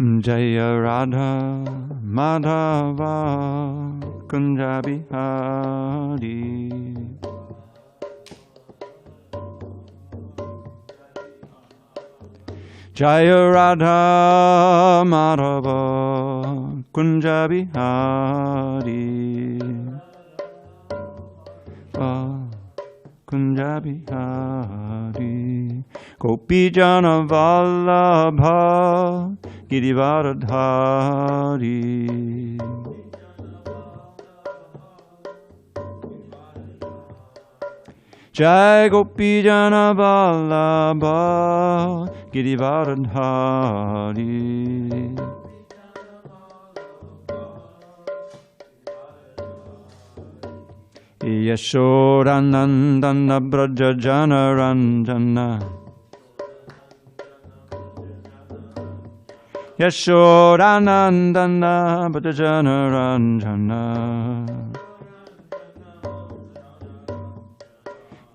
Jaya Radha Madhava Kunja Bihari. Jaya Radha Madhava Kunja Bihari. Kunja Bihari. Gopi Jana Vallabha Girivaradhari. Jai Gopi Jana Vallabha Girivaradhari. Yashodanandana Braja Jana Ranjana. Yashodanandana Braja Jana Ranjana.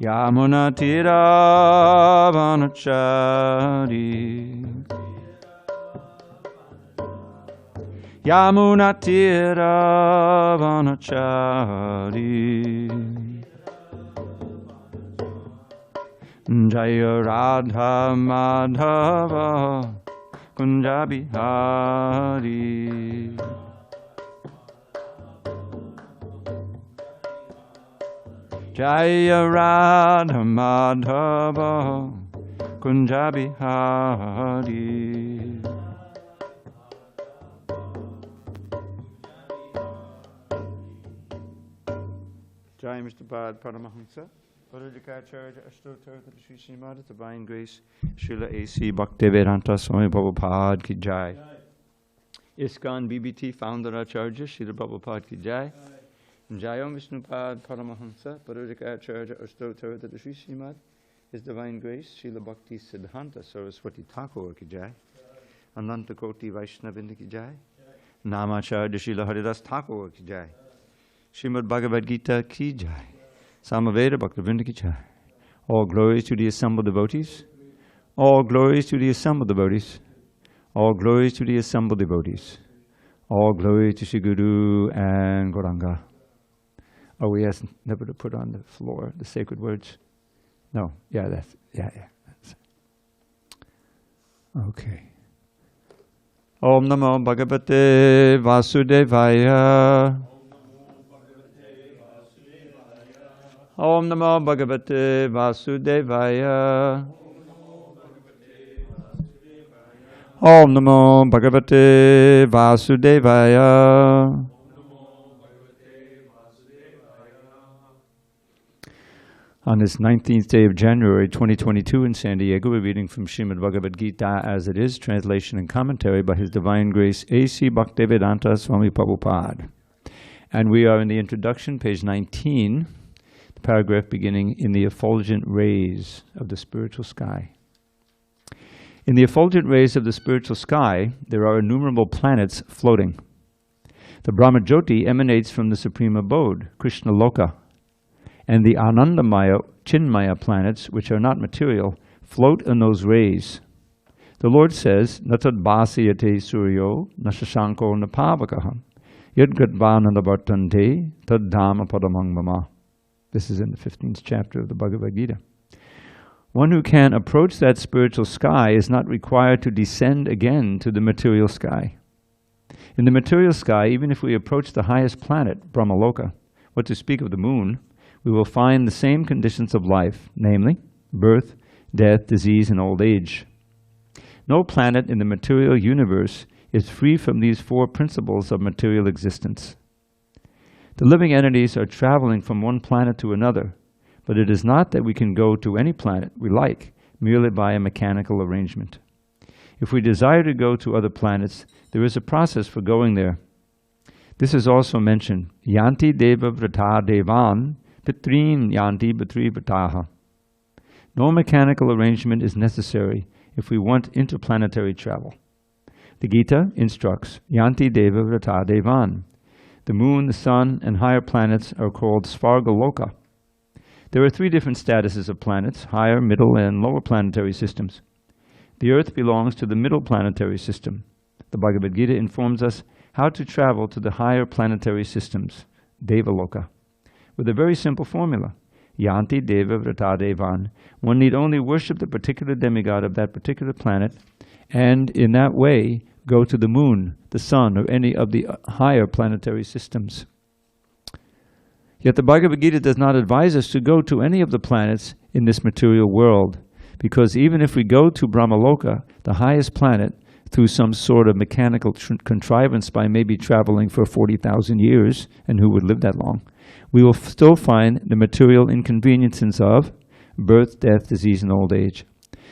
Yamuna Tira Vanachari. Yamuna Tira Vanachari. Jaya Radha Madhava Kunja Bihari. Jaya Radha Madhava Kunja Bihari. Jai Mr. Bad Paramahamsa, Parajikacharya Ashtotar Sri Srimad, Divine Grace, Srila A.C. Bhaktivedanta Swami Prabhupada Ki Jai. ISKCON BBT Founder Acharya Srila Prabhupada Ki Jai. Jayam Vishnupad Paramahamsa, Parajikacharya Ashtotar Sri Srimad, His Divine Grace, Srila Bhakti Siddhanta Saraswati Thakur Ki Jai. Ananta Koti Vaishnavinda Ki Jai. Namacharya Srila Haridas Thakur Ki Jai. Srimad Bhagavad Gita Ki Jai. Samaveda Bhaktivinoda Ki Jai. All glories to the assembled devotees. All glories to the assembled devotees. All glories to the assembled devotees. All glories to Shri Guru and Gauranga. Oh, we asked never to put on the floor the sacred words. No, that's okay. Om Namo Bhagavate Vasudevaya. Om Namo Bhagavate Vasudevaya. Om Namo Bhagavate Vasudevaya. On this 19th day of January 2022 in San Diego, we're reading from Srimad Bhagavad Gita as it is, translation and commentary by His Divine Grace A.C. Bhaktivedanta Swami Prabhupada. And we are in the introduction, page 19, the paragraph beginning, in the effulgent rays of the spiritual sky. In the effulgent rays of the spiritual sky, there are innumerable planets floating. The Brahmajyoti emanates from the supreme abode, Krishna-loka, and the Anandamaya, Chinmaya planets, which are not material, float in those rays. The Lord says, Natad bhasiyate suryo, nashashanko napavakaha, yadgatvanandavartante, tad dhamma padamang mama. This is in the 15th chapter of the Bhagavad Gita. One who can approach that spiritual sky is not required to descend again to the material sky. In the material sky, even if we approach the highest planet, Brahmaloka, what to speak of the moon, we will find the same conditions of life, namely birth, death, disease, and old age. No planet in the material universe is free from these four principles of material existence. The living entities are traveling from one planet to another, but it is not that we can go to any planet we like merely by a mechanical arrangement. If we desire to go to other planets, there is a process for going there. This is also mentioned, Yanti Deva Vrata Devan Pitrin Yanti Batri Vrataha. No mechanical arrangement is necessary if we want interplanetary travel. The Gita instructs, Yanti Deva Vrata Devan. The moon, the sun, and higher planets are called Svargaloka. There are three different statuses of planets, higher, middle, and lower planetary systems. The Earth belongs to the middle planetary system. the Bhagavad Gita informs us how to travel to the higher planetary systems, Devaloka, with a very simple formula. Yanti Deva Vrata Devan. One need only worship the particular demigod of that particular planet, and in that way go to the moon, the sun, or any of the higher planetary systems. Yet the Bhagavad Gita does not advise us to go to any of the planets in this material world, because even if we go to Brahmaloka, the highest planet, through some sort of mechanical contrivance by maybe traveling for 40,000 years, and who would live that long, we will still find the material inconveniences of birth, death, disease, and old age.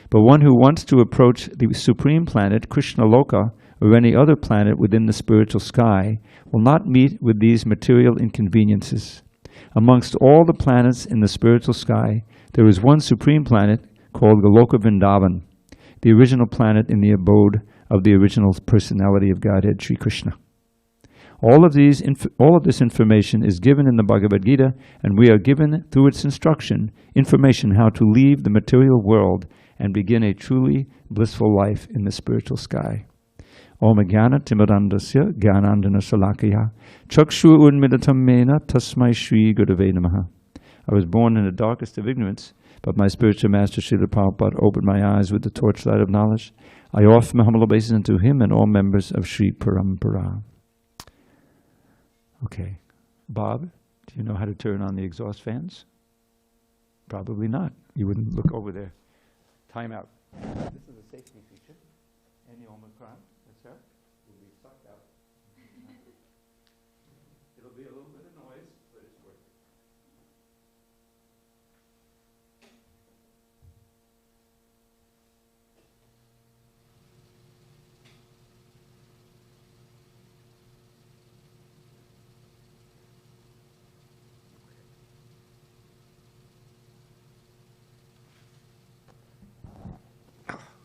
But one who wants to approach the supreme planet, Krishna Loka, or any other planet within the spiritual sky, will not meet with these material inconveniences. Amongst all the planets in the spiritual sky, there is one supreme planet called Goloka Vrindavan, the original planet in the abode of the original personality of Godhead, Sri Krishna. All of this information is given in the Bhagavad Gita, and we are given, through its instruction, information how to leave the material world and begin a truly blissful life in the spiritual sky. Om Jnana Timirandasya Jnanandana Salakaya Chakshu Unmidatam Mena Tasmai Shri Gurave Namaha. I was born in the darkest of ignorance, but my spiritual master Srila Prabhupada opened my eyes with the torchlight of knowledge. I offer my humble obeisance unto him and all members of Sri Parampara. Okay. Bob, do you know how to turn on the exhaust fans? Probably not. You wouldn't look over there. Time out. This is a safety feature. Any Omicron, that's right, will be sucked out. It'll be a little bit of noise, but it's worth it.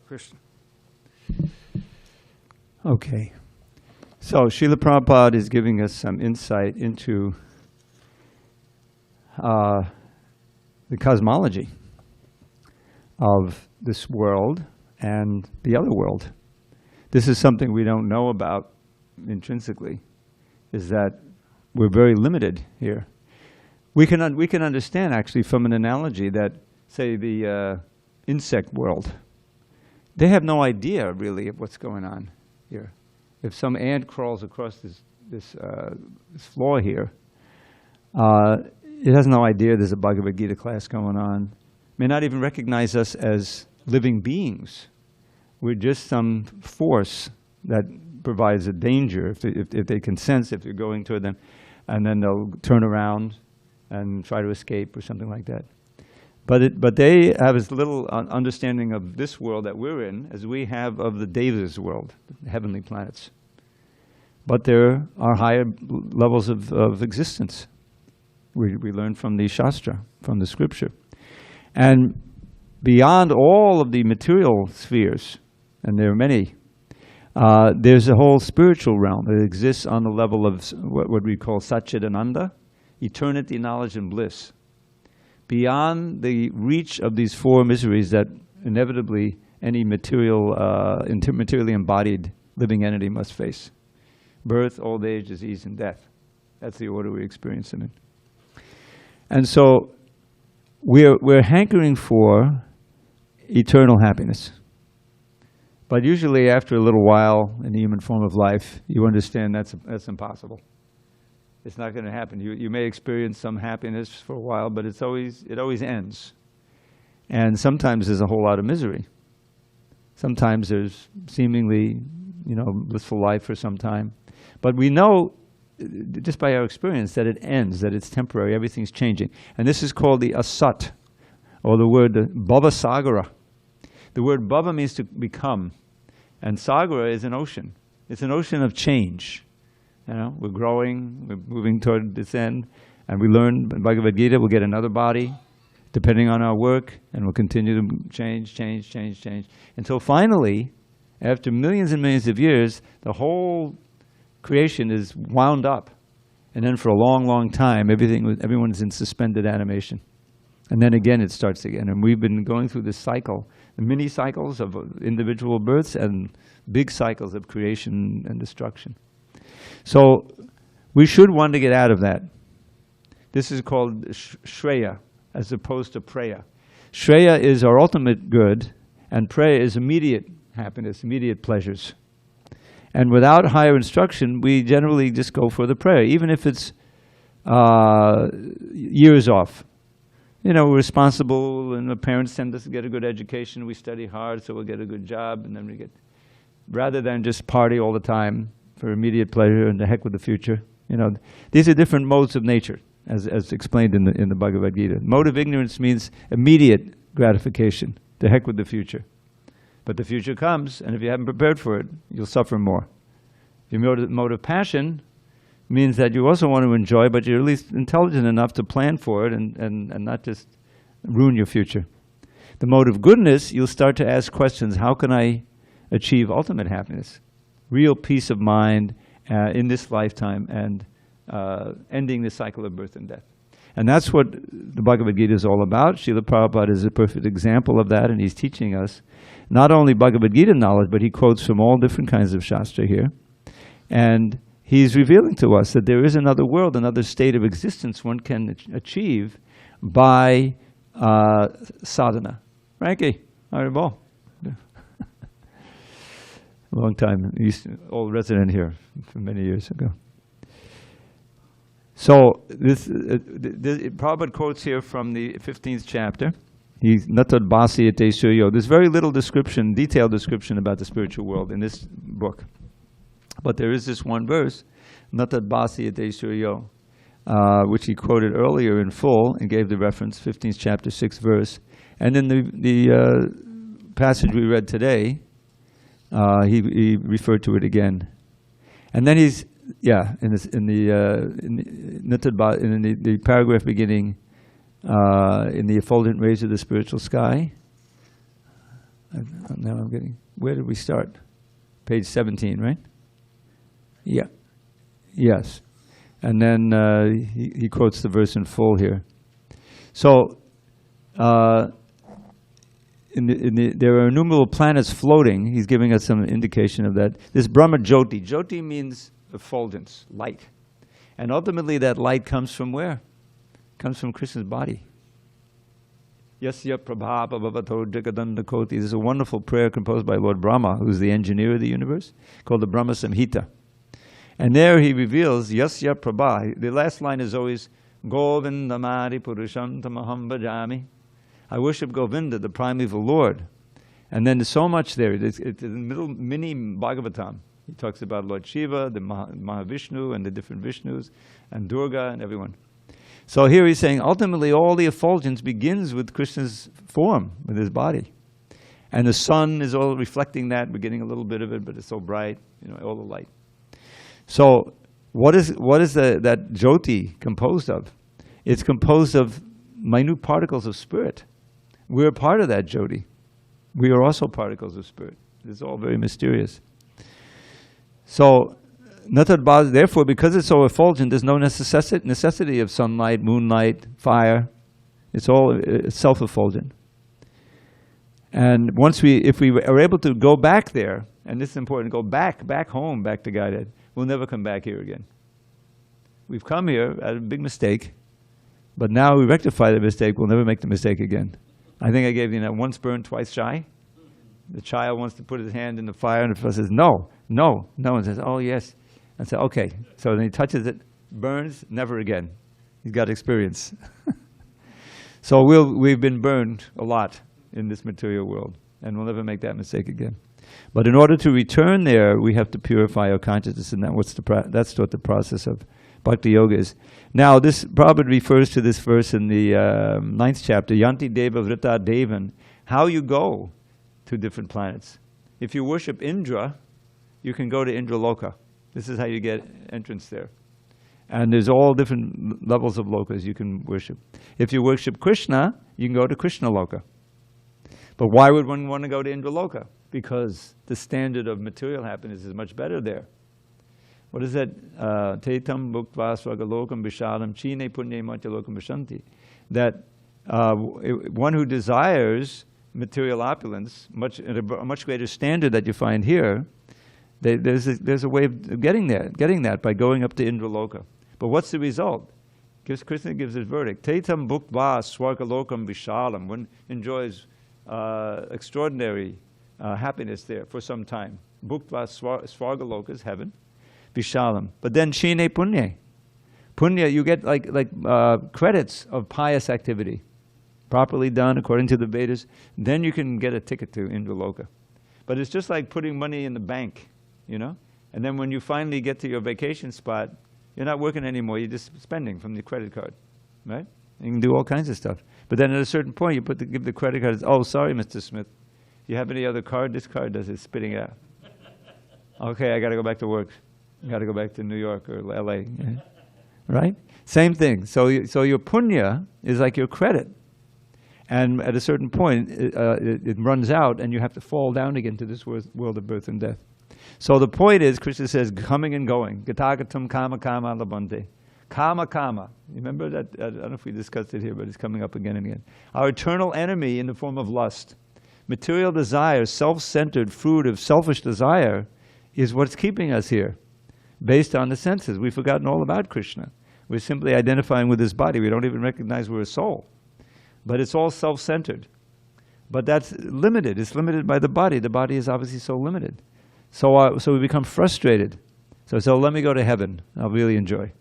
Krishna. Okay. So Srila Prabhupada is giving us some insight into the cosmology of this world and the other world. This is something we don't know about intrinsically, is that we're very limited here. We can understand actually from an analogy that, say, the insect world, they have no idea, really, of what's going on here. If some ant crawls across this floor here, it has no idea there's a Bhagavad Gita class going on. May not even recognize us as living beings. We're just some force that provides a danger if they can sense if you're going toward them, and then they'll turn around and try to escape or something like that. But they have as little understanding of this world that we're in as we have of the Deva's world, the heavenly planets. But there are higher levels of existence. We learn from the Shastra, from the scripture. And beyond all of the material spheres, and there are many, there's a whole spiritual realm that exists on the level of what we call Satchidananda, eternity, knowledge, and bliss. Beyond the reach of these four miseries that inevitably any materially embodied living entity must face. Birth, old age, disease, and death. That's the order we experience them in. And so we're hankering for eternal happiness. But usually after a little while in the human form of life, you understand that's impossible. It's not going to happen. You may experience some happiness for a while, but it always ends. And sometimes there's a whole lot of misery. Sometimes there's seemingly, blissful life for some time. But we know, just by our experience, that it ends, that it's temporary, everything's changing. And this is called the asat, or the word bhava sagara. The word bhava means to become, and sagara is an ocean. It's an ocean of change. We're growing, we're moving toward this end, and we learn in Bhagavad Gita, we'll get another body, depending on our work, and we'll continue to change, until finally, after millions and millions of years, the whole creation is wound up. And then for a long, long time, everyone's in suspended animation. And then again it starts again. And we've been going through this cycle, the mini cycles of individual births and big cycles of creation and destruction. So we should want to get out of that. This is called Shreya, as opposed to Preya. Shreya is our ultimate good, and Preya is immediate happiness, immediate pleasures. And without higher instruction, we generally just go for the Preya, even if it's years off. You know, we're responsible, and the parents send us to get a good education. We study hard, so we'll get a good job, and then we get, rather than just party all the time for immediate pleasure and the heck with the future. You know, these are different modes of nature, as explained in the Bhagavad Gita. Mode of ignorance means immediate gratification, the heck with the future. But the future comes, and if you haven't prepared for it, you'll suffer more. Your mode of passion means that you also want to enjoy, but you're at least intelligent enough to plan for it and not just ruin your future. The mode of goodness, you'll start to ask questions. How can I achieve ultimate happiness? Real peace of mind in this lifetime, and ending the cycle of birth and death. And that's what the Bhagavad Gita is all about. Srila Prabhupada is a perfect example of that, and he's teaching us not only Bhagavad Gita knowledge, but he quotes from all different kinds of Shastra here. And he's revealing to us that there is another world, another state of existence one can achieve by sadhana. Frankie, Haribol. Long time, old resident here from many years ago. So Prabhupada quotes here from the 15th chapter. He's Natad Bhasi Ate Suryo. There's very little description, detailed description about the spiritual world in this book. But there is this one verse, Natad Bhasi Ate Suryo, which he quoted earlier in full and gave the reference, 15th chapter, 6th verse. And in the passage we read today, he referred to it again. And then he's, in the paragraph beginning, in the effulgent rays of the spiritual sky. Now I'm getting, where did we start? Page 17, right? Yeah. Yes. And then he quotes the verse in full here. So, there are innumerable planets floating. He's giving us some indication of that. This Brahma Jyoti. Jyoti means effulgence, light. And ultimately that light comes from where? Comes from Krishna's body. Yasya Prabhava Bhavato Jagadanda Koti. This is a wonderful prayer composed by Lord Brahma, who's the engineer of the universe, called the Brahma Samhita. And there he reveals Yasya Prabha. The last line is always Govindamari Purusham Tamaham Bhajami. I worship Govinda, the primeval Lord. And then there's so much there. It's in the middle mini Bhagavatam. He talks about Lord Shiva, the Mahavishnu, and the different Vishnus, and Durga, and everyone. So here he's saying, ultimately all the effulgence begins with Krishna's form, with his body. And the sun is all reflecting that. We're getting a little bit of it, but it's so bright, you know, all the light. So what is that Jyoti composed of? It's composed of minute particles of spirit. We're part of that Jyoti. We are also particles of spirit. It's all very mysterious. So, therefore, because it's so effulgent, there's no necessity of sunlight, moonlight, fire. It's all self-effulgent. And if we are able to go back there, and this is important, go back home, back to Godhead, we'll never come back here again. We've come here at a big mistake, but now we rectify the mistake, we'll never make the mistake again. I think I gave you that once burned, twice shy. The child wants to put his hand in the fire, and the father says, no, and says, oh yes. I say, okay. So then he touches it, burns, never again. He's got experience. So we've been burned a lot in this material world, and we'll never make that mistake again. But in order to return there, we have to purify our consciousness, and that's what the process of Bhakti Yoga is. Now, this Prabhupada refers to this verse in the 9th chapter, Yanti Deva Vrita Devan, how you go to different planets. If you worship Indra, you can go to Indraloka. This is how you get entrance there. And there's all different levels of lokas you can worship. If you worship Krishna, you can go to Krishnaloka. But why would one want to go to Indraloka? Because the standard of material happiness is much better there. What is that? Tetam bhuktva swagalokam vishadam chine punye matyalokam vishanti. That One who desires material opulence, at a much greater standard that you find here, there's a way of getting that by going up to Indraloka. But what's the result? Krishna gives his verdict. Tetam bhuktva swargalokam vishalam. One enjoys extraordinary happiness there for some time. Bhuktva swargaloka is heaven, vishalam. But then shine punya. Punya, you get like credits of pious activity, properly done according to the Vedas. Then you can get a ticket to Indraloka. But it's just like putting money in the bank, you know? And then when you finally get to your vacation spot, you're not working anymore, you're just spending from the credit card, right? You can do all kinds of stuff. But then at a certain point, you give the credit card, oh, sorry, Mr. Smith, you have any other card? This card does it, spitting it out. Okay, I got to go back to work. I got to go back to New York or LA, right? Same thing. So your punya is like your credit. And at a certain point, it runs out, and you have to fall down again to this world of birth and death. So the point is, Krishna says, coming and going. Gatagatam kama kama labante. Kama kama. Remember that? I don't know if we discussed it here, but it's coming up again and again. Our eternal enemy in the form of lust. Material desire, self-centered fruit of selfish desire, is what's keeping us here, based on the senses. We've forgotten all about Krishna. We're simply identifying with this body. We don't even recognize we're a soul. But it's all self-centered. But that's limited. It's limited by the body. The body is obviously so limited. So we become frustrated. So let me go to heaven. I'll really enjoy.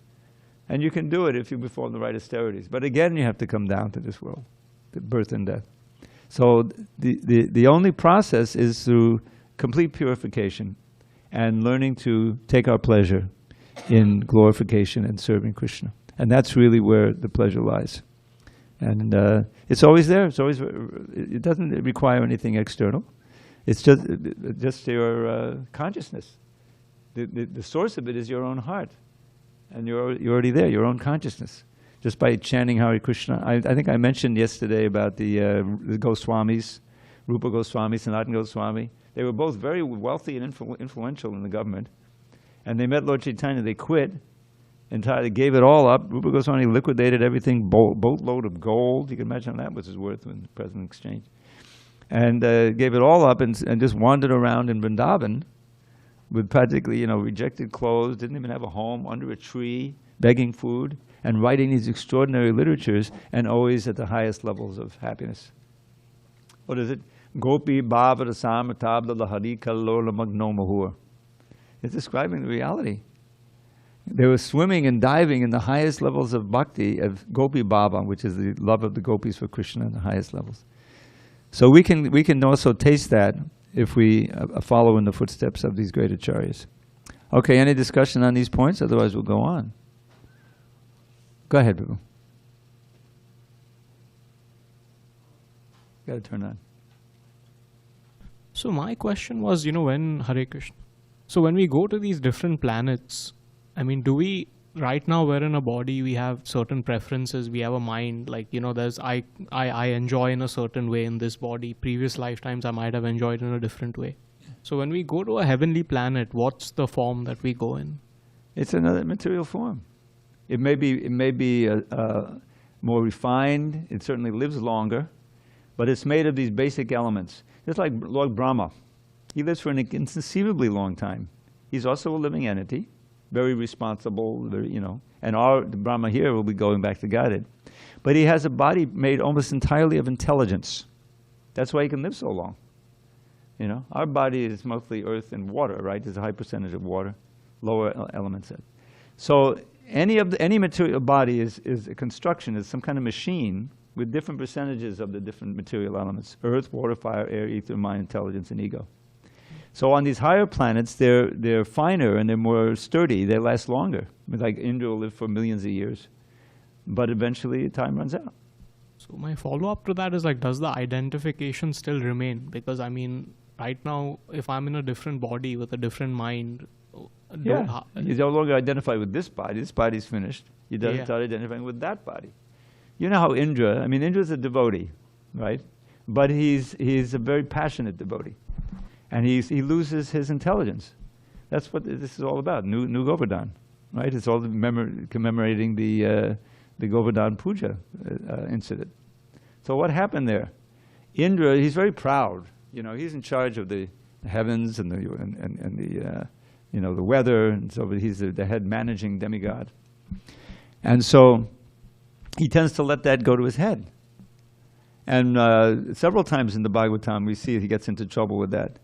And you can do it if you perform the right austerities. But again, you have to come down to this world, to birth and death. So the only process is through complete purification and learning to take our pleasure in glorification and serving Krishna. And that's really where the pleasure lies. And it's always there. It doesn't require anything external. It's just your consciousness. The source of it is your own heart. And you're already there, your own consciousness. Just by chanting Hare Krishna. I think I mentioned yesterday about the Goswamis, Rupa Goswami, Sanatana Goswami. They were both very wealthy and influential in the government. And they met Lord Chaitanya, they quit, entirely gave it all up. Rupa Goswami liquidated everything, boatload of gold. You can imagine that was his worth in the present exchange. And gave it all up and just wandered around in Vrindavan with practically, rejected clothes, didn't even have a home, under a tree, begging food, and writing these extraordinary literatures, and always at the highest levels of happiness. What is it? Gopi bhava rasamatabla lahari kallola magno mahur. It's describing the reality. They were swimming and diving in the highest levels of bhakti, of gopi bhava, which is the love of the gopis for Krishna in the highest levels. So we can also taste that if we follow in the footsteps of these great acharyas. Okay, any discussion on these points? Otherwise we'll go on. Go ahead, Prabhu. Got to turn on. So my question was, when Hare Krishna. So when we go to these different planets, do we, right now we're in a body, we have certain preferences, we have a mind, there's, I enjoy in a certain way in this body. Previous lifetimes I might have enjoyed in a different way. So when we go to a heavenly planet, what's the form that we go in? It's another material form. It may be more refined, it certainly lives longer, but it's made of these basic elements. Just like Lord Brahma. He lives for an inconceivably long time. He's also a living entity, very responsible, and our Brahma here will be going back to Godhead. But he has a body made almost entirely of intelligence. That's why he can live so long. Our body is mostly earth and water, right? There's a high percentage of water, lower elements. So any material body is a construction, is some kind of machine with different percentages of the different material elements: earth, water, fire, air, ether, mind, intelligence, and ego. So on these higher planets, they're finer and they're more sturdy. They last longer. Like Indra will live for millions of years, but eventually time runs out. So my follow-up to that is does the identification still remain? Because right now, if I'm in a different body with a different mind, you no longer identify with this body. This body's finished. You start identifying with that body. You know how Indra? Indra's a devotee, right? But he's a very passionate devotee. And he loses his intelligence. That's what this is all about, New Govardhan, right? It's all commemorating the Govardhan Puja incident. So what happened there? Indra, he's very proud. You know, he's in charge of the heavens and the the weather, and so he's the head managing demigod. And so he tends to let that go to his head. And several times in the Bhagavatam, we see he gets into trouble with that.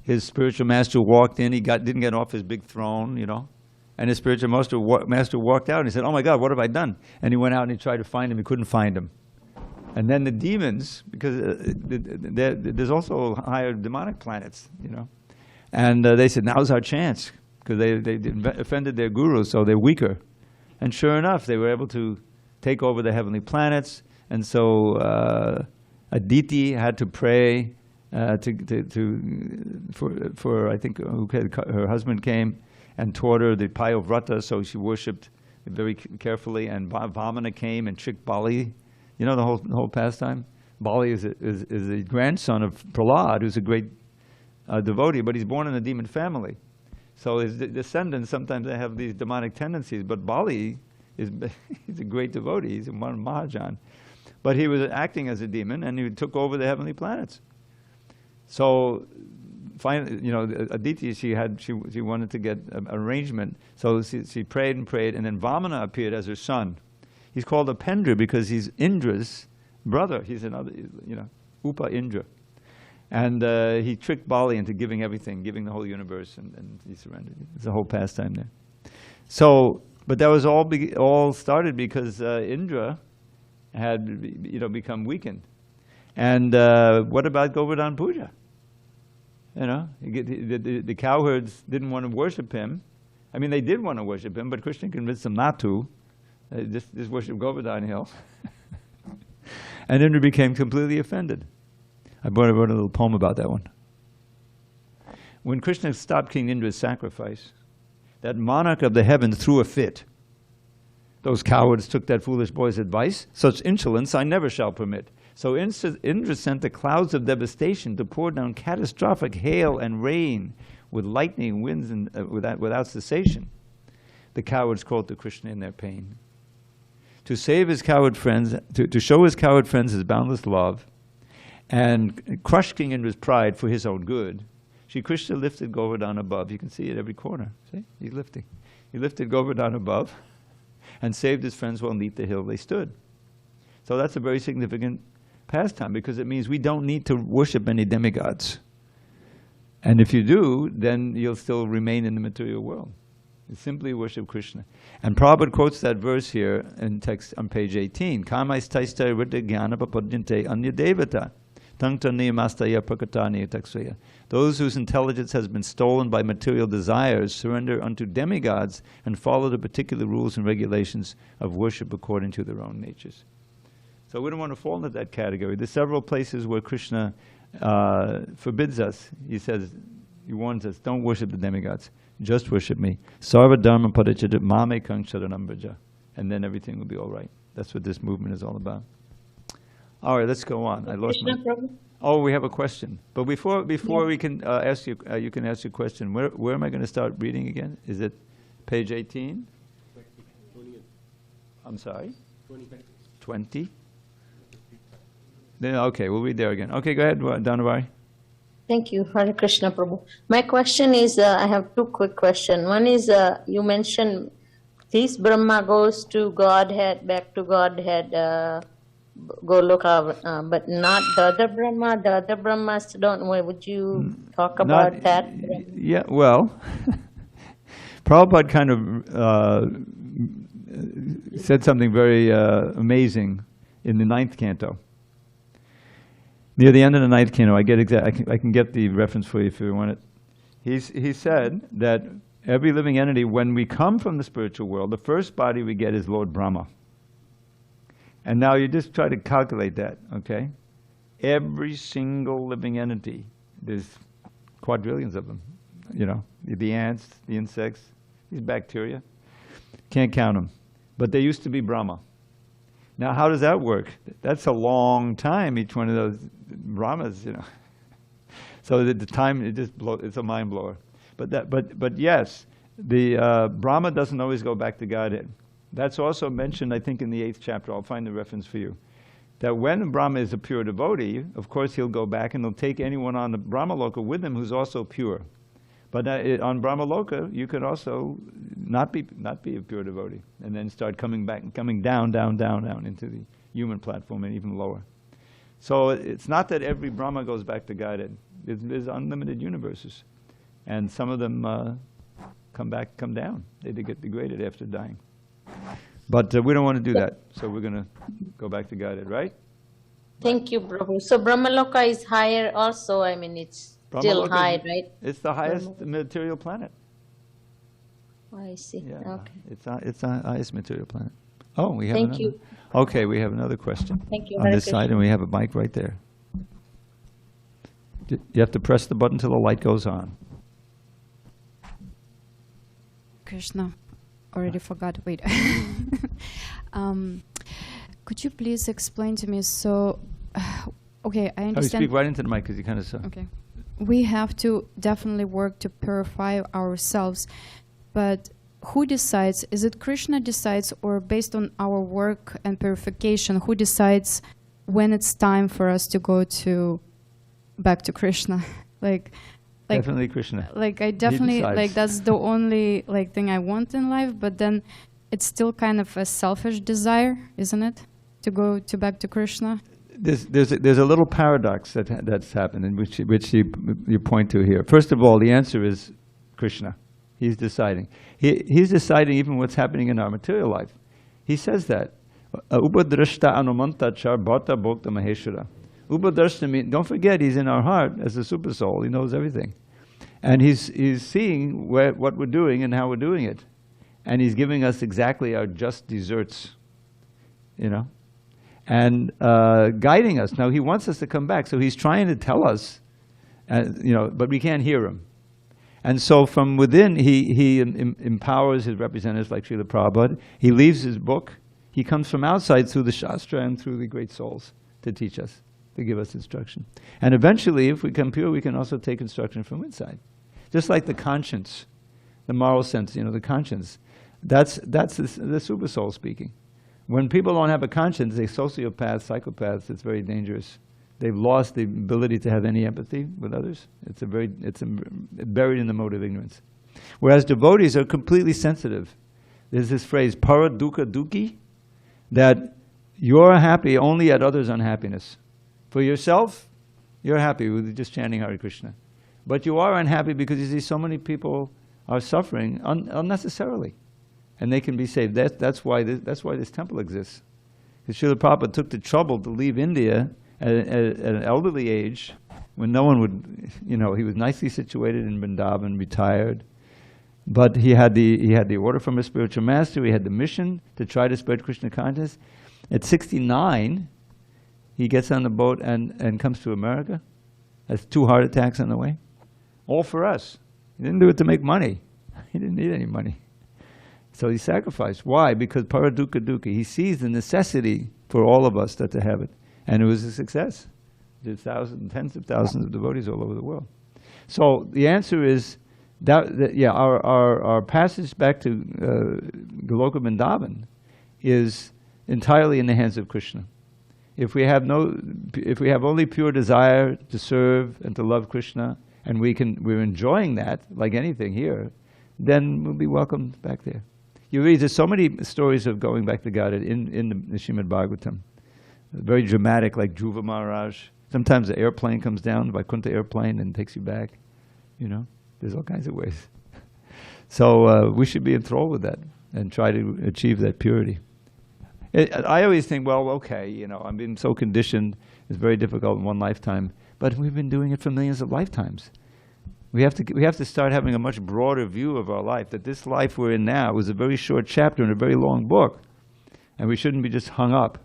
His spiritual master walked in, didn't get off his big throne, and his spiritual master walked out and he said, "Oh my God, what have I done?" And he went out and he tried to find him, he couldn't find him. And then the demons, because there's also higher demonic planets, and they said, "Now's our chance," because they offended their guru, so they're weaker. And sure enough, they were able to take over the heavenly planets. And so Aditi had to pray for I think her husband came and taught her the Payovrata, so she worshipped very carefully. And Vamana came and tricked Bali. You know the whole pastime. Bali is the grandson of Prahlad, who's a great devotee, but he's born in a demon family. So his descendants, sometimes they have these demonic tendencies, but Bali he's a great devotee. He's a Mahajan. But he was acting as a demon, and he took over the heavenly planets. So, finally, Aditi, she wanted to get an arrangement. So she prayed and prayed, and then Vamana appeared as her son. He's called Apendra because he's Indra's brother. He's another, Upa Indra. And he tricked Bali into giving everything, giving the whole universe, and he surrendered. It's a whole pastime there. So, but that was all started because Indra had become weakened. And what about Govardhan Puja? The cowherds didn't want to worship him. I mean, they did want to worship him, but Krishna convinced them not to. Just worship Govardhan Hill. And Indra became completely offended. I wrote a little poem about that one. When Krishna stopped King Indra's sacrifice, that monarch of the heavens threw a fit. Those cowards took that foolish boy's advice. Such insolence I never shall permit. So Indra sent the clouds of devastation to pour down catastrophic hail and rain with lightning, winds, and without cessation. The cowards called to Krishna in their pain. To save his coward friends, to show his coward friends his boundless love, and crush King Indra's pride for his own good, Shri Krishna lifted Govardhan above. You can see it every corner. See? He's lifting. He lifted Govardhan above and saved his friends while neath the hill they stood. So that's a very significant pastime, because it means we don't need to worship any demigods. And if you do, then you'll still remain in the material world. You simply worship Krishna. And Prabhupada quotes that verse here in text on page 18. Kamais taistai rita jnana papadjante anya devata. Those whose intelligence has been stolen by material desires surrender unto demigods and follow the particular rules and regulations of worship according to their own natures. So we don't want to fall into that category. There's several places where Krishna forbids us. He says, he warns us, don't worship the demigods. Just worship me. Sarva dharma padachita mame kang sharanam braja. And then everything will be all right. That's what this movement is all about. All right, let's go on. I lost my... Oh, we have a question. But before we can ask you, you can ask your question. Where am I going to start reading again? Is it page 18? 20. I'm sorry? 20. 20? Then, okay, we'll read there again. Okay, go ahead, Dhanavari. Thank you, Hare Krishna Prabhu. My question is, I have two quick questions. One is, you mentioned this Brahma goes to Godhead, back to Godhead, Goloka, but not the other Brahma. The other Brahmas don't. Would you talk about that? Yeah, well, Prabhupada kind of said something very amazing in the 9th canto. Near the end of the 9th canto, I can get the reference for you if you want it. He said that every living entity, when we come from the spiritual world, the first body we get is Lord Brahma. And now you just try to calculate that, okay? Every single living entity, there's quadrillions of them, the ants, the insects, these bacteria. Can't count them. But they used to be Brahma. Now, how does that work? That's a long time, each one of those Brahmas, So the time, it's a mind blower. But yes, the Brahma doesn't always go back to Godhead. That's also mentioned, I think, in the 8th chapter. I'll find the reference for you. that when Brahma is a pure devotee, of course he'll go back and he'll take anyone on the Brahmaloka with him who's also pure. But on Brahmaloka, you could also not be a pure devotee, and then start coming down into the human platform and even lower. So it's not that every Brahma goes back to Godhead. There's unlimited universes, and some of them come down. They get degraded after dying. But we don't want to do that, so we're going to go back to Godhead, right? Thank you, Prabhu. So Brahmaloka is higher also. I mean, it's still high, right? It's the highest material planet. Oh, I see. Yeah, okay. it's the highest material planet. Oh, we have Thank another. you. Okay, we have another question. Thank you. On this side, and we have a mic right there. You have to press the button till the light goes on. Krishna, already forgot. Wait. Could you please explain to me? So, okay, I understand. Speak right into the mic because you kind of saw. Okay. We have to definitely work to purify ourselves, but who decides? Is it Krishna decides, or based on our work and purification, who decides when it's time for us to go back to Krishna? Like definitely Krishna. Like I definitely that's the only thing I want in life, but then it's still kind of a selfish desire, isn't it, to go back to Krishna? There's a little paradox that's happened, in which you point to here. First of all, the answer is Krishna. He's deciding. He's deciding even what's happening in our material life. He says that. Upadrashta anumantachar bhata bhokta maheshwara. Upadrashta means, don't forget, he's in our heart as a super soul. He knows everything. And he's seeing what we're doing and how we're doing it. And he's giving us exactly our just deserts, and guiding us. Now, he wants us to come back, so he's trying to tell us, but we can't hear him. And so from within, he empowers his representatives like Srila Prabhupada. He leaves his book. He comes from outside through the Shastra and through the great souls to teach us, to give us instruction. And eventually, if we come pure, we can also take instruction from inside. Just like the conscience, the moral sense, the conscience. That's the super soul speaking. When people don't have a conscience, they're sociopaths, psychopaths, it's very dangerous. They've lost the ability to have any empathy with others. It's buried in the mode of ignorance. Whereas devotees are completely sensitive. There's this phrase, para dukkha dukhi, that you're happy only at others' unhappiness. For yourself, you're happy with just chanting Hare Krishna. But you are unhappy because you see so many people are suffering unnecessarily. And they can be saved. That's why this temple exists. Because Srila Prabhupada took the trouble to leave India at an elderly age, when no one would, he was nicely situated in Vrindavan, retired. But he had the order from a spiritual master. He had the mission to try to spread Krishna consciousness. At 69, he gets on the boat and comes to America. Has 2 heart attacks on the way. All for us. He didn't do it to make money. He didn't need any money. So he sacrificed. Why? Because paradukkha dukkha. He sees the necessity for all of us to have it. And it was a success. There's tens of thousands of devotees all over the world. So the answer is, our passage back to Goloka Vrindavan is entirely in the hands of Krishna. If we have only pure desire to serve and to love Krishna, and we're enjoying that like anything here, then we'll be welcomed back there. You read, there's so many stories of going back to God in the Srimad Bhagavatam. Very dramatic, like Dhruva Maharaj. Sometimes the airplane comes down, Vaikuntha airplane, and takes you back. There's all kinds of ways. So we should be enthralled with that and try to achieve that purity. I always think, well, okay, I'm being so conditioned, it's very difficult in one lifetime, but we've been doing it for millions of lifetimes. We have to start having a much broader view of our life, that this life we're in now is a very short chapter in a very long book, and we shouldn't be just hung up.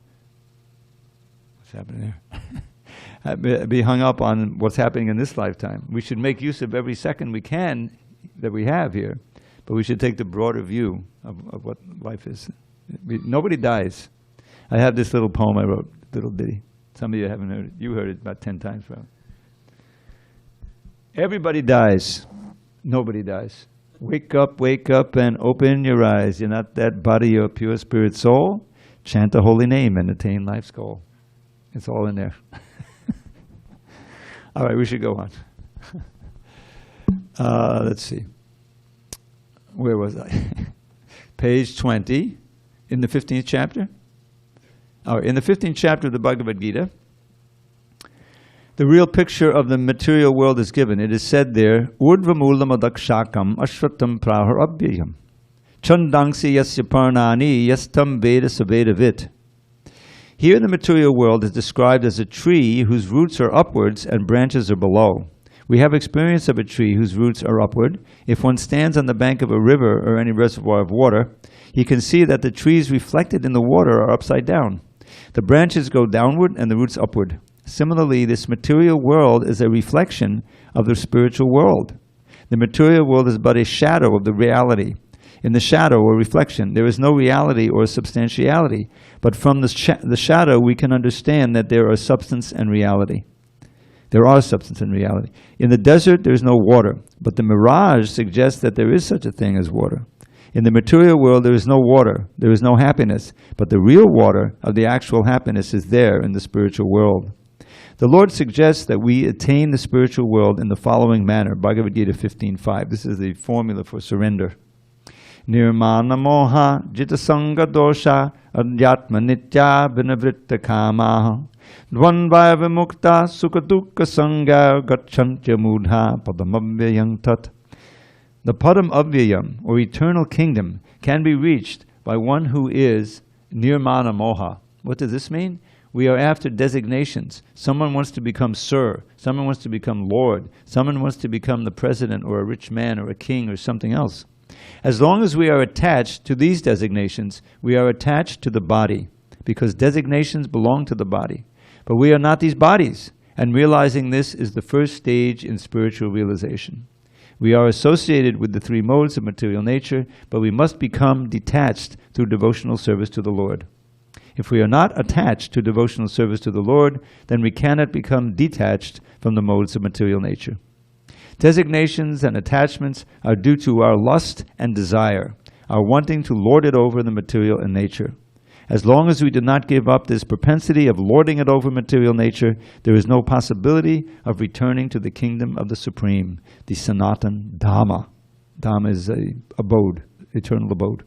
What's happening there? Be hung up on what's happening in this lifetime. We should make use of every second we can that we have here, but we should take the broader view of what life is. Nobody dies. I have this little poem I wrote, little ditty. Some of you haven't heard it. You heard it about 10 times probably. Everybody dies. Nobody dies. Wake up and open your eyes. You're not that body, you're a pure spirit soul. Chant the holy name and attain life's goal. It's all in there. All right, we should go on. Let's see. Where was I? Page 20, in the 15th chapter. Oh, in the 15th chapter of the Bhagavad Gita, the real picture of the material world is given. It is said there, Urdvamulam adakshakam ashvatam prahar abhyayam. Chandangsi yasya parnani yastam veda savedavit. Here the material world is described as a tree whose roots are upwards and branches are below. We have experience of a tree whose roots are upward. If one stands on the bank of a river or any reservoir of water, he can see that the trees reflected in the water are upside down. The branches go downward and the roots upward. Similarly, this material world is a reflection of the spiritual world. The material world is but a shadow of the reality. In the shadow or reflection, there is no reality or substantiality, but from the shadow we can understand that there are substance and reality. There are substance and reality. In the desert, there is no water, but the mirage suggests that there is such a thing as water. In the material world, there is no water, there is no happiness, but the real water of the actual happiness is there in the spiritual world. The Lord suggests that we attain the spiritual world in the following manner. Bhagavad Gita 15.5. This is the formula for surrender. Nirmana moha jitasanga dosha adhyatma nitya vinavritta kamaha dvanvaya vimukta sukadukka sangha gacchantya mudha padamavyayam tat. The padam avyayam, or eternal kingdom, can be reached by one who is nirmana moha. What does this mean? We are after designations. Someone wants to become sir. Someone wants to become lord. Someone wants to become the president or a rich man or a king or something else. As long as we are attached to these designations, we are attached to the body, because designations belong to the body. But we are not these bodies, and realizing this is the first stage in spiritual realization. We are associated with the three modes of material nature, but we must become detached through devotional service to the Lord. If we are not attached to devotional service to the Lord, then we cannot become detached from the modes of material nature. Designations and attachments are due to our lust and desire, our wanting to lord it over the material and nature. As long as we do not give up this propensity of lording it over material nature, there is no possibility of returning to the kingdom of the Supreme, the Sanatan Dhamma. Dhamma is an abode, eternal abode.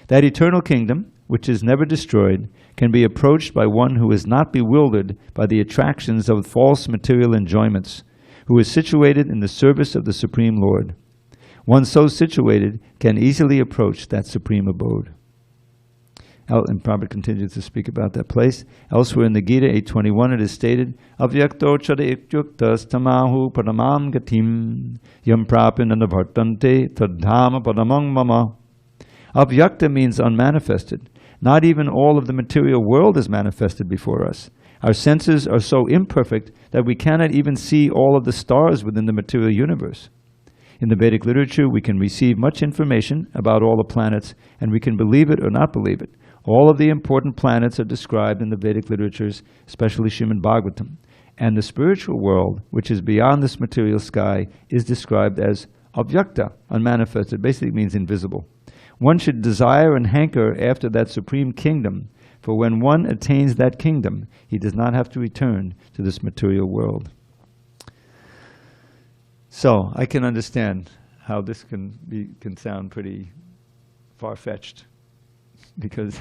That eternal kingdom, which is never destroyed, can be approached by one who is not bewildered by the attractions of false material enjoyments, who is situated in the service of the Supreme Lord. One so situated can easily approach that supreme abode. And Prabhupada continues to speak about that place. Elsewhere in the Gita 8.21 it is stated, Avyakto chada ityuktas tamahu padamam gatim yam prapinana bhartante tadhama padamang mama. Avyakta means unmanifested. Not even all of the material world is manifested before us. Our senses are so imperfect that we cannot even see all of the stars within the material universe. In the Vedic literature, we can receive much information about all the planets, and we can believe it or not believe it. All of the important planets are described in the Vedic literatures, especially Srimad Bhagavatam. And the spiritual world, which is beyond this material sky, is described as avyakta, unmanifested. Basically it means invisible. One should desire and hanker after that supreme kingdom, for when one attains that kingdom, he does not have to return to this material world. So, I can understand how this can sound pretty far-fetched. Because,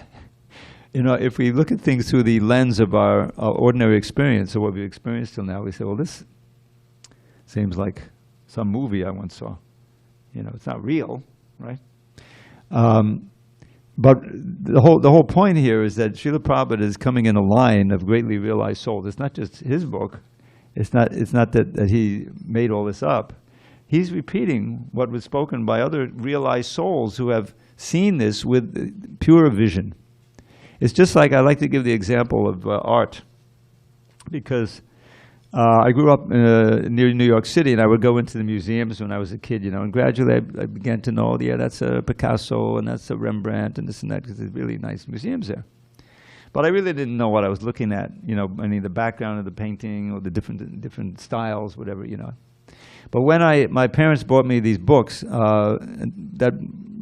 if we look at things through the lens of our ordinary experience, or what we've experienced till now, we say, well, this seems like some movie I once saw. It's not real, right? But the whole point here is that Srila Prabhupada is coming in a line of greatly realized souls. It's not just his book. It's not that he made all this up. He's repeating what was spoken by other realized souls who have seen this with pure vision. It's just like, I like to give the example of art, because I grew up near New York City, and I would go into the museums when I was a kid, and gradually I began to know, yeah, that's a Picasso, and that's a Rembrandt, and this and that, because there's really nice museums there. But I really didn't know what I was looking at, any of the background of the painting, or the different styles, whatever, But when my parents bought me these books that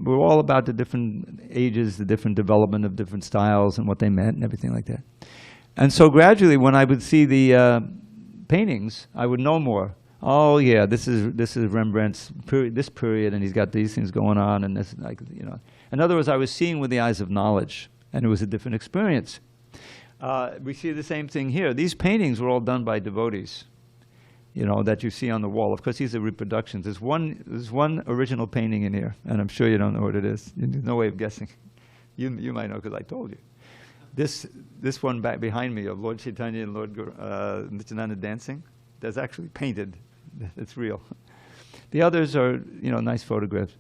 were all about the different ages, the different development of different styles and what they meant and everything like that. And so gradually, when I would see the paintings, I would know more. Oh yeah, this is Rembrandt's period, this period, and he's got these things going on, and this, like, you know. In other words, I was seeing with the eyes of knowledge, and it was a different experience. We see the same thing here. These paintings were all done by devotees, you know, that you see on the wall. Of course, these are reproductions. There's one original painting in here, and I'm sure you don't know what it is. There's no way of guessing. You might know because I told you. This one back behind me of Lord Chaitanya and Lord Nityananda dancing, that's actually painted. It's real. The others are, you know, nice photographs.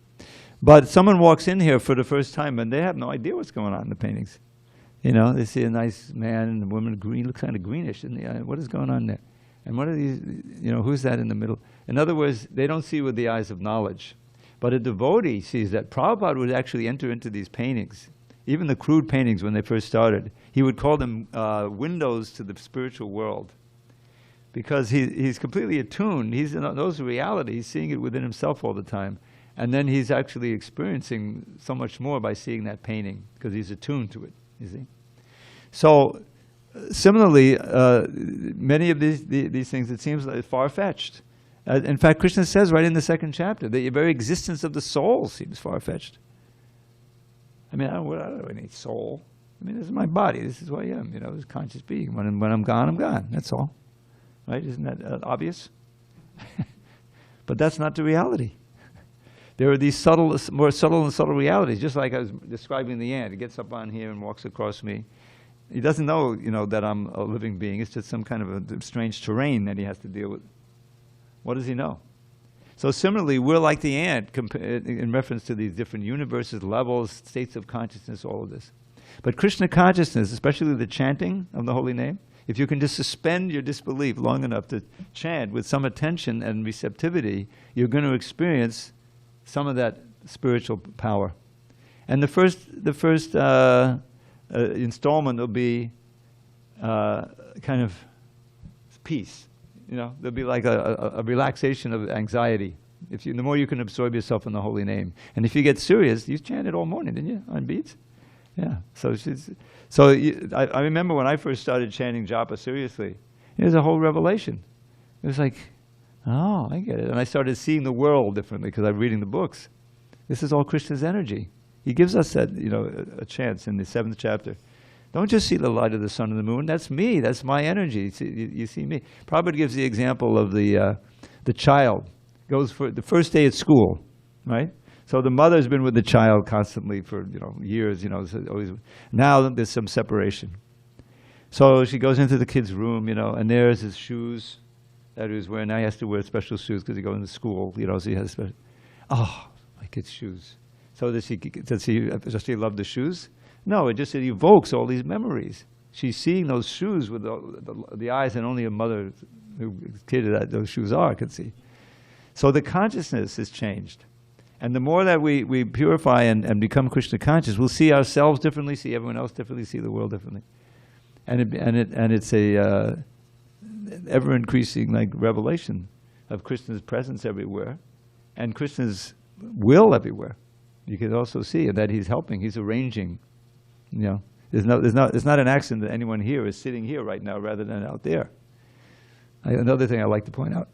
But someone walks in here for the first time and they have no idea what's going on in the paintings. You know, they see a nice man and a woman, green, looks kind of greenish in the eye. What is going on there? And what are these, you know, who's that in the middle? In other words, they don't see with the eyes of knowledge. But a devotee sees that. Prabhupada would actually enter into these paintings, even the crude paintings when they first started. He would call them windows to the spiritual world. Because he's completely attuned. He knows the reality. He's seeing it within himself all the time. And then he's actually experiencing so much more by seeing that painting, because he's attuned to it, you see. So, similarly, many of these things, it seems like far-fetched. In fact, Krishna says right in the second chapter, the very existence of the soul seems far-fetched. I mean, I don't need soul. I mean, this is my body. This is who I am, you know, this conscious being. When I'm gone, I'm gone. That's all. Right? Isn't that obvious? But that's not the reality. There are these more subtle and subtle realities, just like I was describing the ant. He gets up on here and walks across me. He doesn't know, you know, that I'm a living being. It's just some kind of a strange terrain that he has to deal with. What does he know? So similarly, we're like the ant in reference to these different universes, levels, states of consciousness, all of this. But Krishna consciousness, especially the chanting of the holy name, if you can just suspend your disbelief long enough to chant with some attention and receptivity, you're going to experience some of that spiritual power. And the first installment will be kind of peace. You know, there'll be like a relaxation of anxiety. The more you can absorb yourself in the holy name. And if you get serious, you chanted all morning, didn't you, on beats? Yeah. I remember when I first started chanting japa seriously, it was a whole revelation. It was like, oh, I get it. And I started seeing the world differently because I'm reading the books. This is all Krishna's energy. He gives us that, you know, a chance in the 7th chapter. Don't just see the light of the sun and the moon. That's me. That's my energy. You see me. Prabhupada gives the example of the child. Goes for the first day at school, right? So the mother's been with the child constantly for, you know, years. You know, always. Now there's some separation. So she goes into the kid's room, you know, and there's his shoes that he was wearing. Now he has to wear special shoes because he goes to school, you know. So he has special. Oh, my kid's shoes. So does she love the shoes? No, it evokes all these memories. She's seeing those shoes with the eyes that only a mother who kid those shoes are can see. So the consciousness has changed. And the more that we purify and become Krishna conscious, we'll see ourselves differently, see everyone else differently, see the world differently. And it's a ever increasing like revelation of Krishna's presence everywhere and Krishna's will everywhere. You can also see that he's helping, he's arranging. You know, it's not an accident that anyone here is sitting here right now rather than out there. Another thing I like to point out.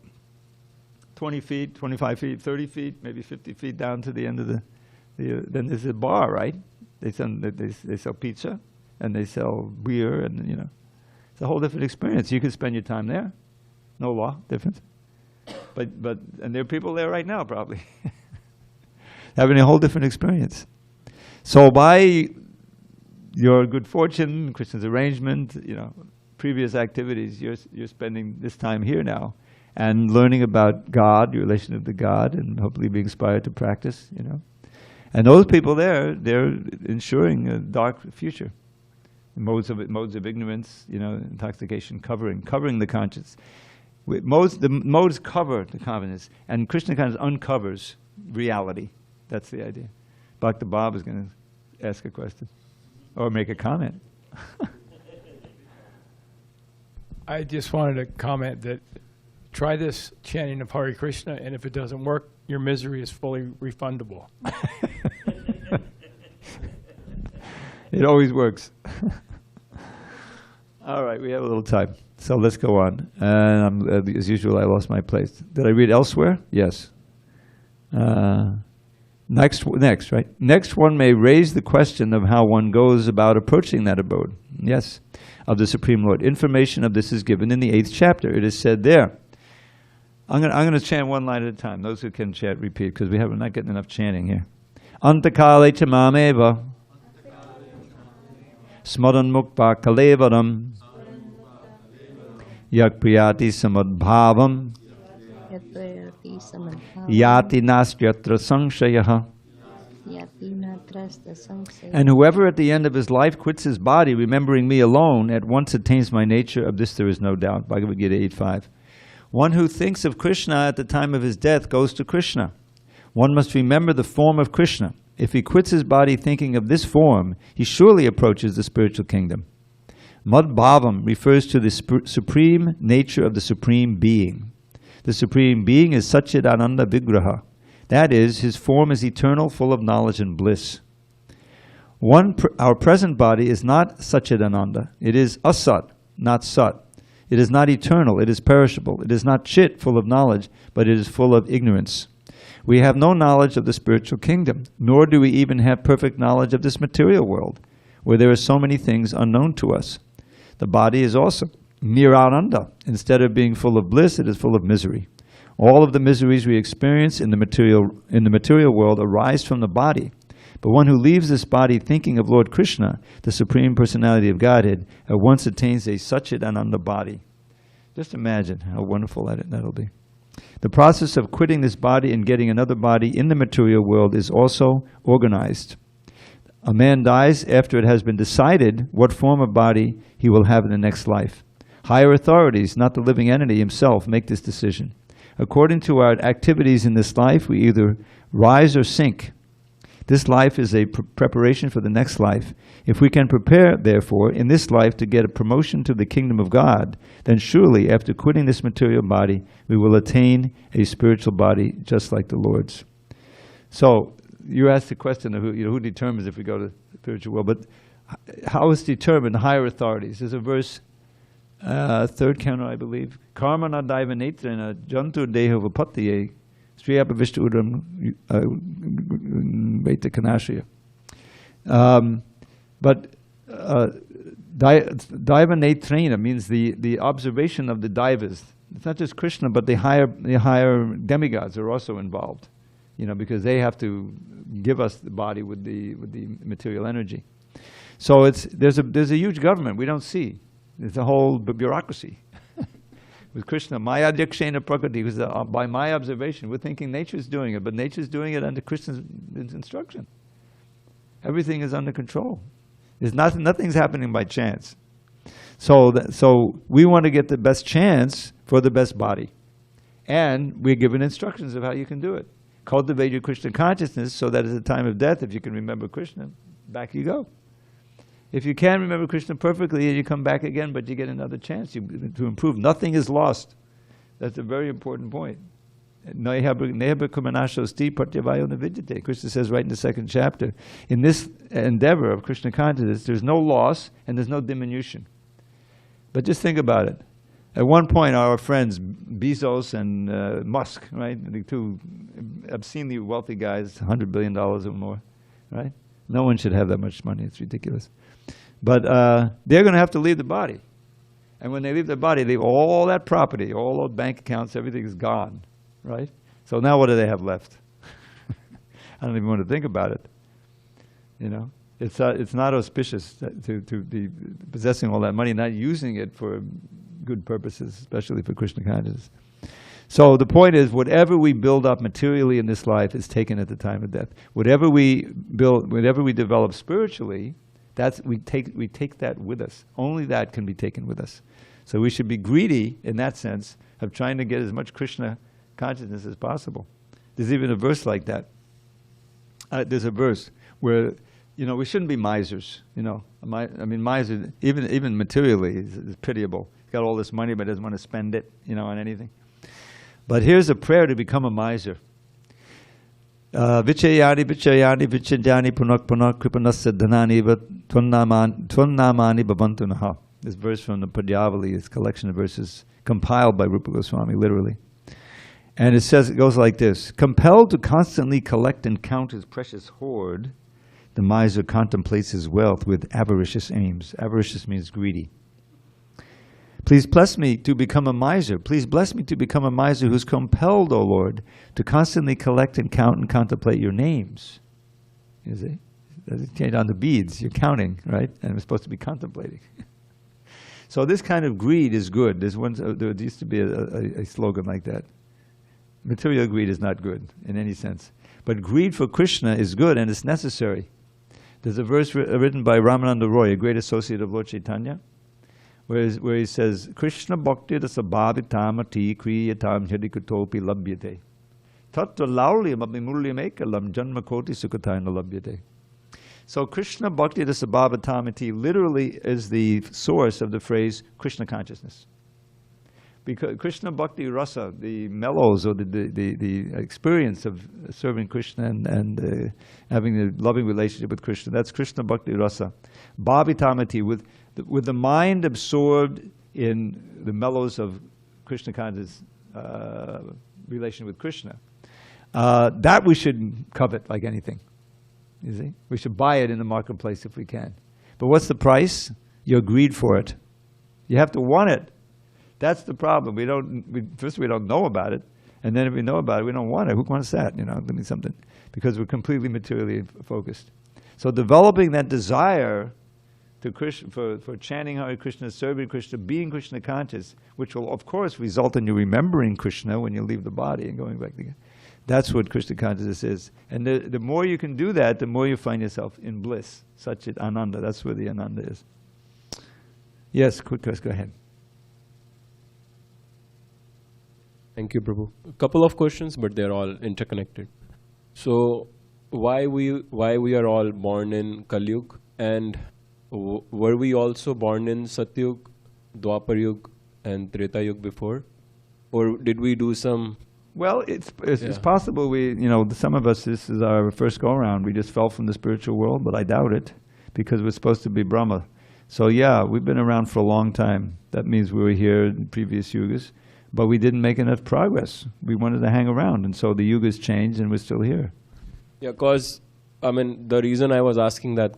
20 feet, 25 feet, 30 feet, maybe 50 feet down to the end of then there's a bar, right? They sell pizza and they sell beer, and you know, it's a whole different experience. You can spend your time there. No law, different. And there are people there right now probably having a whole different experience. So by your good fortune, Krishna's arrangement, you know, previous activities, you're spending this time here now and learning about God, your relationship to God, and hopefully being inspired to practice, you know. And those people there, they're ensuring a dark future. Modes of ignorance, you know, intoxication, covering the conscience. The modes cover the consciousness, and Krishna consciousness uncovers reality. That's the idea. Bhakta Bob is going to ask a question or make a comment. I just wanted to comment that try this chanting of Hare Krishna, and if it doesn't work, your misery is fully refundable. It always works. All right, we have a little time, so let's go on. And as usual, I lost my place. Did I read elsewhere? Yes. Next, right? Next, one may raise the question of how one goes about approaching that abode. Yes, of the Supreme Lord. Information of this is given in the 8th chapter. It is said there. I'm going to chant one line at a time. Those who can chant, repeat, because we're not getting enough chanting here. Antakale chamameva smaran mukpa kalevaram yak priyati samadbhavam yati nastyatra sangshayaha. And whoever at the end of his life quits his body, remembering me alone, at once attains my nature. Of this there is no doubt. Bhagavad Gita 8.5. One who thinks of Krishna at the time of his death goes to Krishna. One must remember the form of Krishna. If he quits his body thinking of this form, he surely approaches the spiritual kingdom. Madbhavam refers to the supreme nature of the Supreme Being. The Supreme Being is Satchidananda Vigraha. That is, his form is eternal, full of knowledge and bliss. Our present body is not Satchidananda. It is Asat, not Sat. It is not eternal, it is perishable. It is not Chit, full of knowledge, but it is full of ignorance. We have no knowledge of the spiritual kingdom, nor do we even have perfect knowledge of this material world, where there are so many things unknown to us. The body is also Nirananda. Instead of being full of bliss, it is full of misery. All of the miseries we experience in the material world arise from the body. But one who leaves this body thinking of Lord Krishna, the Supreme Personality of Godhead, at once attains a Satchidananda body. Just imagine how wonderful that'll be. The process of quitting this body and getting another body in the material world is also organized. A man dies after it has been decided what form of body he will have in the next life. Higher authorities, not the living entity himself, make this decision. According to our activities in this life, we either rise or sink. This life is a preparation for the next life. If we can prepare, therefore, in this life to get a promotion to the kingdom of God, then surely after quitting this material body, we will attain a spiritual body just like the Lord's. So, you asked the question of who determines if we go to the spiritual world, but how is determined? Higher authorities. There's a verse, third canto, I believe. Karma na daiva netrena jantur deho vapattiye striya pavishta udram veta kanashya. But daiva netrena means the observation of the daivas. It's not just Krishna, but the higher demigods are also involved. Because they have to give us the body with the material energy. So there's a huge government we don't see. There's a whole bureaucracy with Krishna. Maya Dikshena Prakriti, because by my observation, we're thinking nature's doing it, but nature's doing it under Krishna's instruction. Everything is under control. Nothing's happening by chance. So we want to get the best chance for the best body, and we're given instructions of how you can do it. Cultivate your Krishna consciousness so that at the time of death, if you can remember Krishna, back you go. If you can't remember Krishna perfectly, you come back again, but you get another chance to improve. Nothing is lost. That's a very important point. Krishna says right in the 2nd chapter, in this endeavor of Krishna consciousness, there's no loss and there's no diminution. But just think about it. At one point, our friends Bezos and Musk, right, the two obscenely wealthy guys, $100 billion or more, right? No one should have that much money. It's ridiculous. But they're going to have to leave the body. And when they leave the body, they leave all that property, all those bank accounts, everything is gone, right? So now what do they have left? I don't even want to think about it. It's not auspicious to be possessing all that money, not using it for good purposes, especially for Krishna consciousness. So the point is, whatever we build up materially in this life is taken at the time of death. Whatever we develop spiritually, we take that with us. Only that can be taken with us. So we should be greedy in that sense of trying to get as much Krishna consciousness as possible. There's even a verse like that. There's a verse where we shouldn't be misers. Miser, even materially, is pitiable. He's got all this money, but doesn't want to spend it, on anything. But here's a prayer to become a miser. Vichayani vichadyani punak punak kripanasya dhanani tvannamani bhavantu naha. This verse from the Padyavali, this collection of verses compiled by Rupa Goswami, literally. And it says, it goes like this: compelled to constantly collect and count his precious hoard, the miser contemplates his wealth with avaricious aims. Avaricious means greedy. Please bless me to become a miser. Please bless me to become a miser who's compelled, O Lord, to constantly collect and count and contemplate your names. You see? On the beads, you're counting, right? And we're supposed to be contemplating. So this kind of greed is good. There used to be a slogan like that. Material greed is not good in any sense. But greed for Krishna is good and it's necessary. There's a verse written by Ramananda Roy, a great associate of Lord Chaitanya, where he says, Krishna bhakti rasa bhavitamati kriyatam jadikutopi labhyate. Tatra laulyam abhimulyam ekalam janma koti sukatayana labhyate. So Krishna bhakti rasa bhavitamati literally is the source of the phrase Krishna consciousness. Because Krishna bhakti rasa, the mellows or the experience of serving Krishna and having a loving relationship with Krishna, that's Krishna bhakti rasa. Bhavitamati, with the mind absorbed in the mellows of Krishna consciousness, relation with Krishna. That we should covet like anything. You see? We should buy it in the marketplace if we can. But what's the price? Your greed for it. You have to want it. That's the problem. First we don't know about it, and then if we know about it, we don't want it. Who wants that? Give me something. Because we're completely materially focused. So developing that desire to Krishna, for chanting Hare Krishna, serving Krishna, being Krishna conscious, which will of course result in you remembering Krishna when you leave the body and going back again. That's what Krishna consciousness is. And the more you can do that, the more you find yourself in bliss. Satchit Ananda. That's where the Ananda is. Yes, quick, Chris, go ahead. Thank you, Prabhu. A couple of questions, but they're all interconnected. So, why we are all born in Kali Yuga, and were we also born in Satyug, Dwapar Yuga, and Treta Yuga before, or did we do some? Well, it's possible some of us, this is our first go around. We just fell from the spiritual world, but I doubt it, because we're supposed to be Brahma. So yeah, we've been around for a long time. That means we were here in previous yugas. But we didn't make enough progress. We wanted to hang around, and so the yugas changed, and we're still here. Yeah, because the reason I was asking that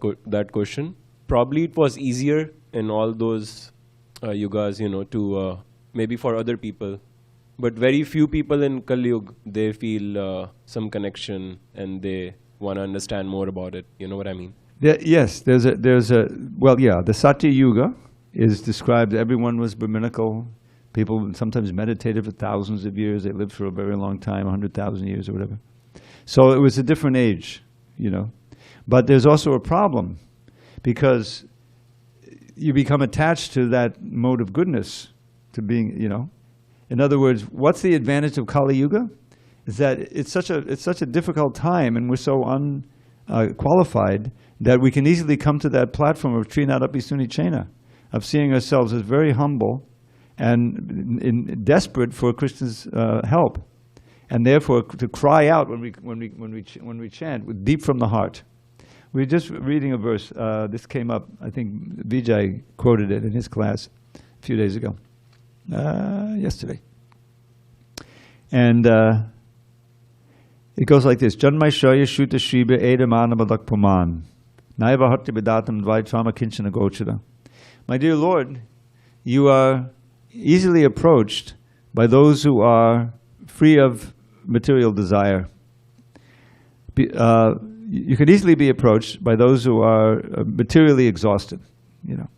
question, probably it was easier in all those yugas, to maybe for other people, but very few people in Kali Yuga, they feel some connection and they want to understand more about it. You know what I mean? Yes, the Satya Yuga is described. Everyone was Brahminical. People sometimes meditated for thousands of years. They lived for a very long time, 100,000 years or whatever. So it was a different age, But there's also a problem, because you become attached to that mode of goodness, to being, In other words, what's the advantage of Kali Yuga? Is that it's such a difficult time, and we're so unqualified that we can easily come to that platform of Trinadapi Sunichena, of seeing ourselves as very humble and desperate for Krishna's help, and therefore to cry out when we chant deep from the heart. We were just reading a verse. This came up. I think Vijay quoted it in his class a few days ago, yesterday, and it goes like this: Janmai Shaya Shuta Shiba Edamanabhadak Puman Naiva Hatti Vedatam Dvaitrama Kinchana Gochara. My dear Lord, you are easily approached by those who are free of material desire. You can easily be approached by those who are materially exhausted, but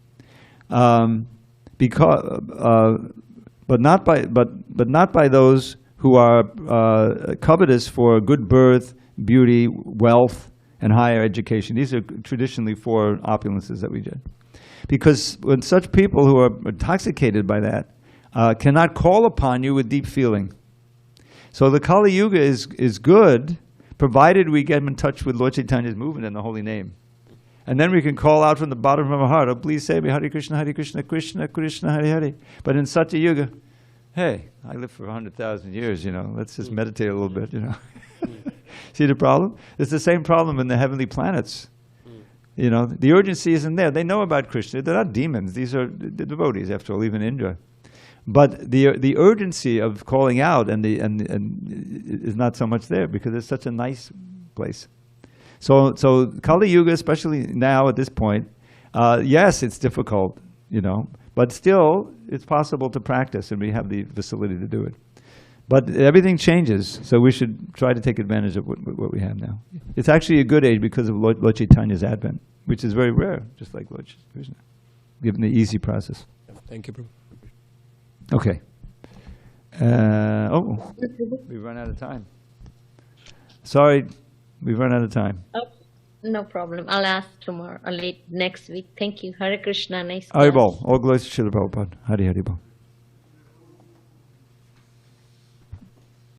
not by those who are covetous for good birth, beauty, wealth, and higher education. These are traditionally four opulences that we did. Because when such people who are intoxicated by that cannot call upon you with deep feeling. So the Kali Yuga is good, provided we get in touch with Lord Chaitanya's movement and the holy name. And then we can call out from the bottom of our heart, oh, please save me, Hare Krishna, Krishna Krishna, Hare Hare. But in Satya Yuga, hey, I lived for 100,000 years, let's just meditate a little bit, See the problem? It's the same problem in the heavenly planets. You know, the urgency isn't there. They know about Krishna. They're not demons. These are the devotees, after all, even Indra. But the urgency of calling out and is not so much there because it's such a nice place. So Kali Yuga, especially now at this point, yes, it's difficult, you know, but still it's possible to practice, and we have the facility to do it. But everything changes, so we should try to take advantage of what we have now. It's actually a good age because of Lord Chaitanya's advent, which is very rare, just like Lord Krishna, given the easy process. Thank you, Prabhu. Okay. We've run out of time. Sorry, we've run out of time. Oh, no problem. I'll ask tomorrow or late next week. Thank you. Hare Krishna. Nice. Haribol. All glories to Srila Prabhupada. Hari Haribol.